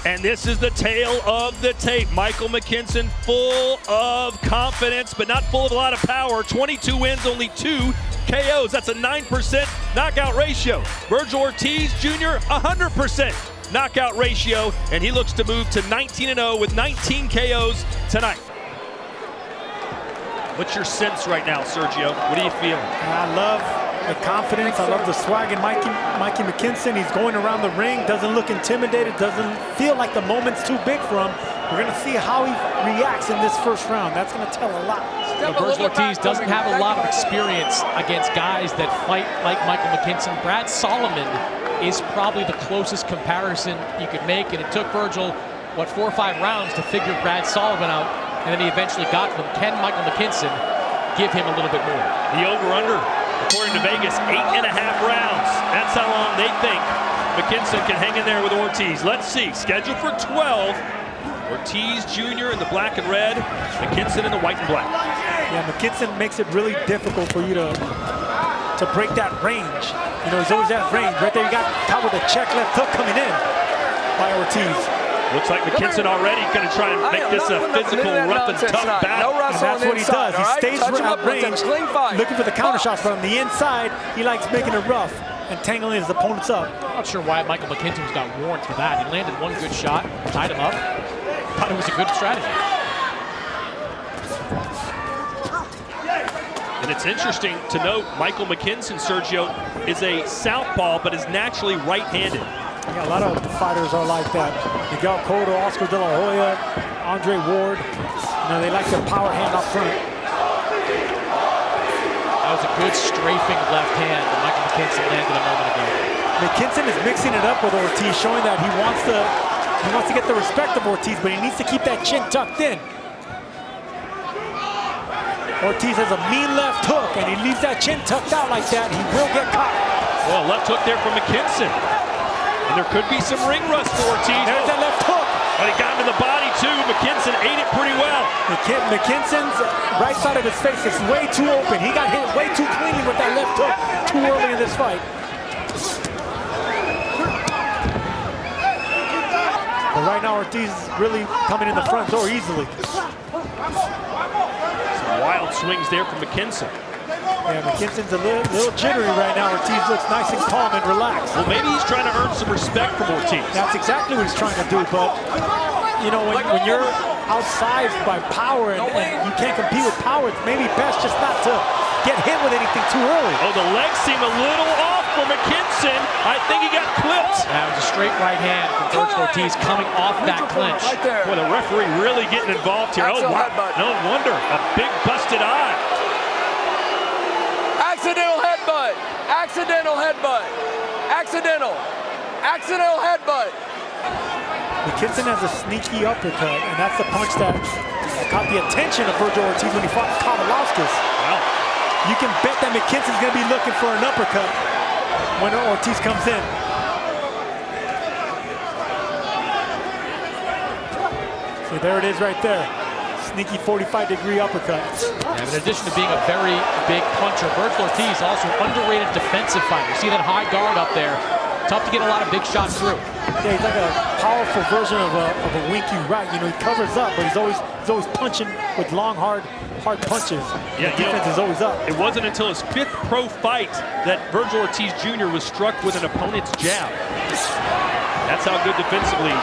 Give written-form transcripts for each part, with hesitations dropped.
And this is the tale of the tape. Michael McKinson full of confidence, but not full of a lot of power. 22 wins, only 2 KOs. That's a 9% knockout ratio. Vergil Ortiz Jr., 100% knockout ratio, and he looks to move to 19-0 with 19 KOs tonight. What's your sense right now, Sergio? What are you feeling? I love the confidence. I love the swag in Mikey McKinson. He's going around the ring, doesn't look intimidated, doesn't feel like the moment's too big for him. We're going to see how he reacts in this first round. That's going to tell a lot. Vergil Ortiz doesn't have a lot of experience against guys that fight like Michael McKinson. Brad Solomon is probably the closest comparison you could make, and it took Vergil, what, 4 or 5 rounds to figure Brad Solomon out, and then he eventually got them. Can Michael McKinson give him a little bit more? The over-under, according to Vegas, 8.5 rounds. That's how long they think McKinson can hang in there with Ortiz. Let's see, scheduled for 12. Ortiz Jr. in the black and red, McKinson in the white and black. Yeah, McKinson makes it really difficult for you to break that range. You know, he's always at range. Right there, you got caught with a check left hook coming in by Ortiz. Looks like McKinson already going to try and make this a physical, rough and tough battle. And that's what he does. He stays at range, looking for the counter shots, but on the inside, he likes making it rough and tangling his opponents up. I'm not sure why Michael McKinson's got warned for that. He landed one good shot, tied him up. Thought it was a good strategy. And it's interesting to note, Michael McKinson, Sergio, is a southpaw, but is naturally right-handed. Yeah, a lot of fighters are like that. Miguel Cotto, Oscar De La Hoya, Andre Ward. You know, they like their power hand up front. That was a good strafing left hand that Michael McKinson landed a moment ago. McKinson is mixing it up with Ortiz, showing that he wants to get the respect of Ortiz, but he needs to keep that chin tucked in. Ortiz has a mean left hook, and he leaves that chin tucked out like that. He will get caught. Well, left hook there from McKinson. And there could be some ring rust for Ortiz. There's that left hook. But he got into the body, too. McKinson ate it pretty well. McKinson's right side of his face is way too open. He got hit way too cleanly with that left hook too early in this fight. But right now, Ortiz is really coming in the front door easily. Some wild swings there from McKinson. Yeah, McKinson's a little jittery right now. Ortiz looks nice and calm and relaxed. Well, maybe he's trying to earn some respect from Ortiz. That's exactly what he's trying to do, but you know, when you're outsized by power and you can't compete with power, it's maybe best just not to get hit with anything too early. Oh, the legs seem a little off for McKinson. I think he got clipped. That was a straight right hand from Vergil Ortiz coming off that clinch. Boy, the referee really getting involved here. Oh, wow. No wonder. A big busted eye. Accidental headbutt. Accidental headbutt. Accidental headbutt. McKinson has a sneaky uppercut, and that's the punch that caught the attention of Vergil Ortiz when he fought Kavaliauskas. Wow. You can bet that McKinson's going to be looking for an uppercut when Ortiz comes in. So there it is right there. Sneaky 45-degree uppercut. And in addition to being a very big puncher, Vergil Ortiz also underrated defensive fighter. You see that high guard up there. Tough to get a lot of big shots through. Yeah, he's like a powerful version of a winky right. You know, he covers up, but he's always punching with long, hard punches. Yeah, the defense is always up. It wasn't until his 5th pro fight that Vergil Ortiz Jr. was struck with an opponent's jab. That's how good defensively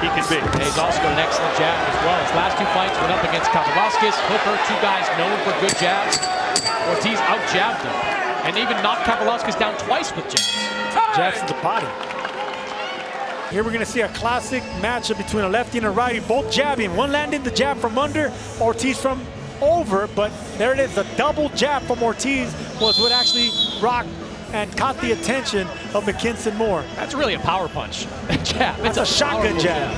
he can be. And he's also got an excellent jab as well. His last 2 fights went up against Kavaliauskas, Hooker, 2 guys known for good jabs. Ortiz out-jabbed him and even knocked Kavaliauskas down twice with jabs. Jabs to the body. Here we're going to see a classic matchup between a lefty and a righty, both jabbing. One landing the jab from under, Ortiz from over, but there it is. The double jab from Ortiz was what actually rocked and caught the attention of McKinson more. That's really a power punch. Jab. It's a shotgun jab.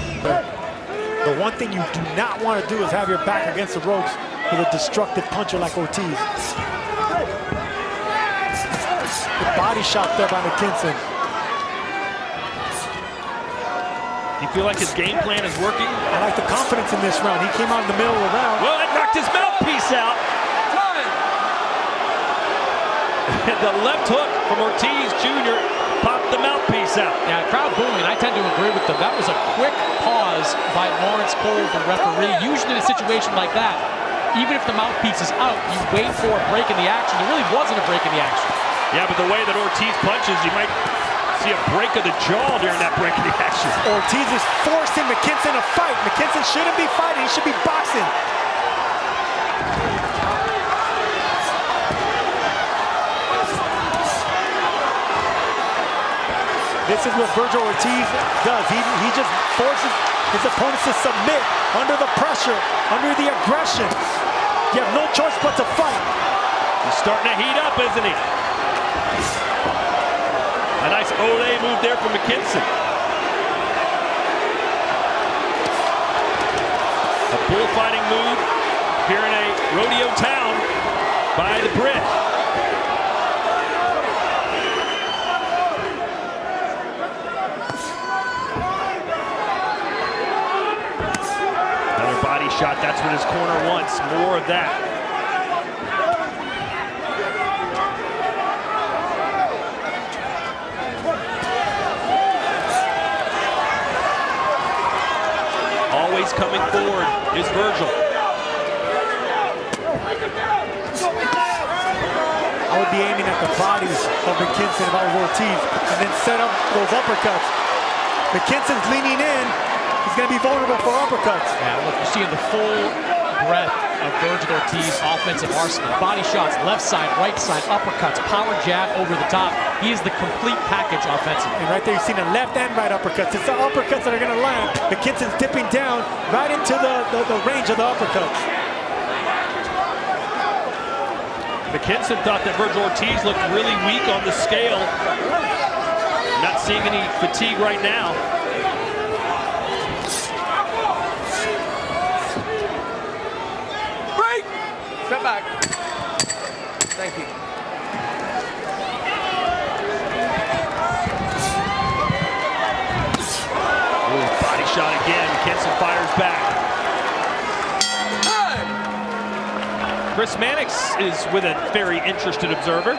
The one thing you do not want to do is have your back against the ropes with a destructive puncher like Ortiz. The body shot there by McKinson. You feel like his game plan is working? I like the confidence in this round. He came out in the middle of the round. Well, that knocked his mouthpiece out. The left hook from Ortiz Jr. popped the mouthpiece out. Yeah, crowd booing, I tend to agree with them. That was a quick pause by Lawrence Cole, the referee. Usually in a situation like that, even if the mouthpiece is out, you wait for a break in the action. There really wasn't a break in the action. Yeah, but the way that Ortiz punches, you might see a break of the jaw during that break in the action. Ortiz is forcing McKinson to fight. McKinson shouldn't be fighting, he should be boxing. This is what Vergil Ortiz does. He just forces his opponents to submit under the pressure, under the aggression. You have no choice but to fight. He's starting to heat up, isn't he? A nice ole move there from McKinson. A bullfighting move here in a rodeo town by the Brit. Another body shot, that's what his corner wants. More of that. Always coming forward is Vergil. I would be aiming at the bodies of McKinson if I was Ortiz and then set up those uppercuts. McKinson's leaning in. He's going to be vulnerable for uppercuts. Yeah, look, you're seeing the full breadth of Vergil Ortiz offensive arsenal. Body shots, left side, right side, uppercuts, power jab over the top. He is the complete package offensively. And right there, you've seen the left and right uppercuts. It's the uppercuts that are going to land. McKinson's dipping down right into the range of the uppercuts. McKinson thought that Vergil Ortiz looked really weak on the scale. Not seeing any fatigue right now. Break! Step back. Thank you. Ooh, body shot again. McKinson fires back. Chris Mannix is with a very interested observer.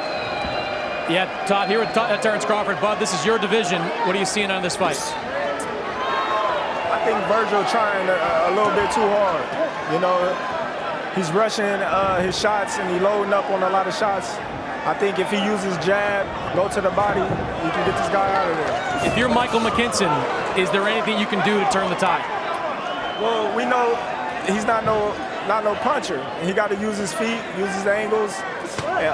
Yeah, Todd, here with Terrence Crawford. Bud, this is your division. What are you seeing on this fight? I think Vergil trying a little bit too hard. You know, he's rushing his shots and he's loading up on a lot of shots. I think if he uses jab, go to the body, you can get this guy out of there. If you're Michael McKinson, is there anything you can do to turn the tide? Well, we know he's not no puncher. He got to use his feet, use his angles, and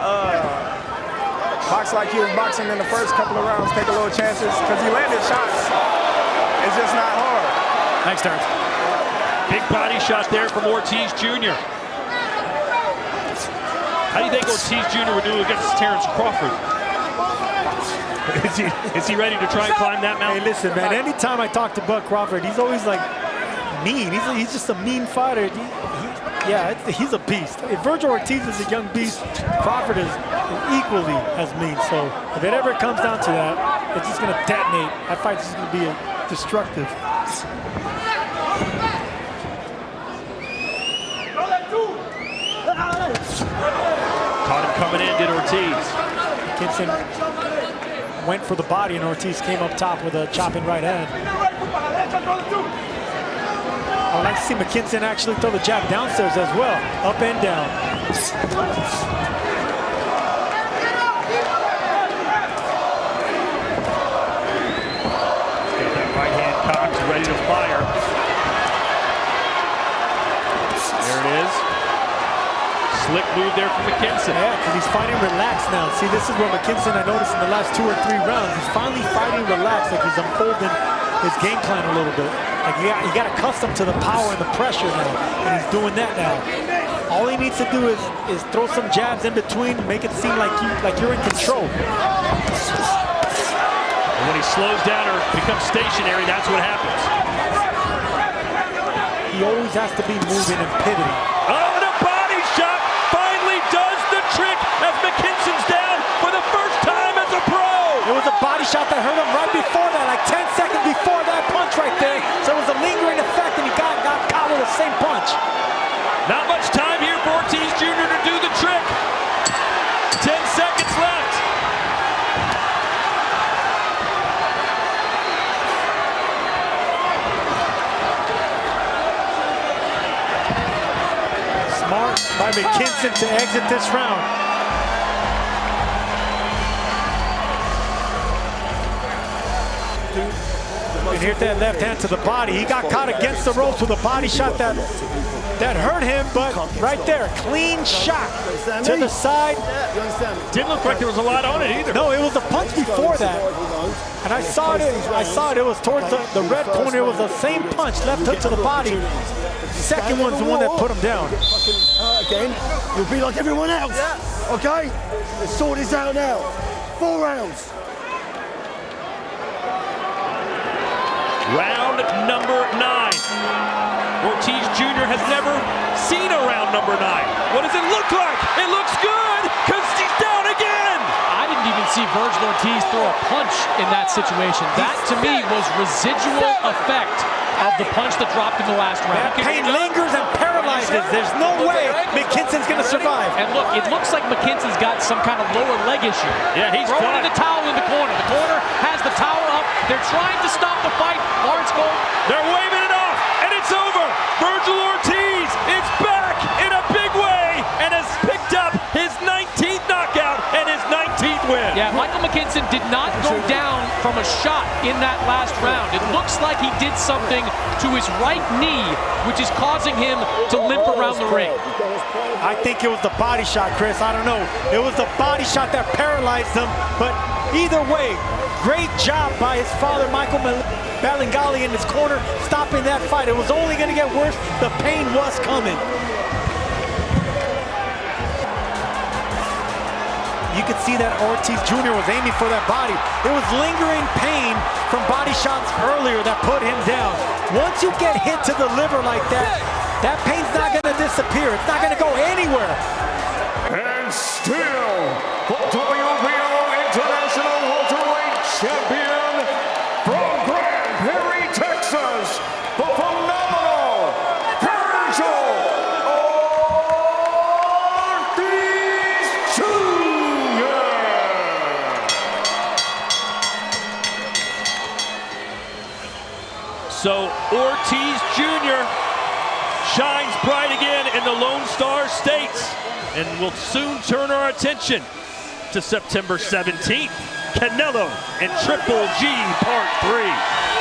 box like he was boxing in the first couple of rounds, take a little chances, because he landed shots. It's just not hard. Thanks, Terrence. Big body shot there from Ortiz Jr. How do you think Ortiz Jr. would do against Terrence Crawford? Is he ready to try and climb that mountain? Hey, listen, man, anytime I talk to Bud Crawford, he's always like mean. He's just a mean fighter. He's a beast. If Vergil Ortiz is a young beast, Crawford is equally as mean. So if it ever comes down to that, it's just going to detonate. That fight's just going to be destructive. Caught him coming in, did Ortiz. McKinson went for the body, and Ortiz came up top with a chopping right hand. I would like to see McKinson actually throw the jab downstairs as well, up and down. Got that right hand cocked, ready to fire. There it is. Slick move there from McKinson. Yeah, because he's fighting relaxed now. See, this is where McKinson, I noticed in the last 2 or 3 rounds, he's finally fighting relaxed, like he's unfolding his game plan a little bit. Like he got accustomed to the power and the pressure now, and he's doing that now. All he needs to do is throw some jabs in between, make it seem like you're in control. And when he slows down or becomes stationary, that's what happens. He always has to be moving and pivoting. Oh, and a body shot finally does the trick as McKinson's down for the first time as a pro. It was a body shot that hurt him right before that, like 10 seconds before that punch right there. So it was a lingering effect, and he got caught with the same punch. Not much time here for Ortiz Jr. to do the trick. 10 seconds left. by McKinson to exit this round. And here's that left hand to the body. He got caught against the ropes with a body shot that hurt him, but right there, clean shot to the side. Didn't look like there was a lot on it either. No, it was a punch before that. And I saw it, it was towards the red corner. It was the same punch, left hook to the body. Second one's the one that put him down. Again, you'll be like everyone else, okay? Let's sort this out now. 4 rounds. Round number 9. Ortiz Jr. has never seen a round number 9. What does it look like? It looks good, because he's down again. I didn't even see Virgil Ortiz throw a punch in that situation. That, to me, was residual effect of the punch that dropped in the last round. That pain lingers and paralyzes. There's no way McKinson's going to survive. And look, it looks like McKinson's got some kind of lower leg issue. Yeah, he's throwing done. the towel in the corner. The corner has the towel up. They're trying to stop the fight. Lawrence Gold. They're waving it off, and it's over. Virgil Ortiz is back in a big way and has picked up his 19th knockout and his 19th win. Yeah, Michael McKinson did not go down from a shot in that last round. It looks like he did something to his right knee, which is causing him to limp around the ring. I think it was the body shot, Chris. I don't know. It was the body shot that paralyzed him. But either way, great job by his father, Michael Balingali, in his corner, stopping that fight. It was only going to get worse. The pain was coming. You could see that Ortiz Jr. was aiming for that body. There was lingering pain from body shots earlier that put him down. Once you get hit to the liver like that, that pain's not going to disappear. It's not going to go anywhere. And still, the WBO International Welterweight Champion from Grand Prairie, Texas, the phenomenal Virgil Ortiz Jr. So Ortiz Jr. shines bright again in the Lone Star States, and we'll soon turn our attention to September 17th, Canelo and Triple G Part 3.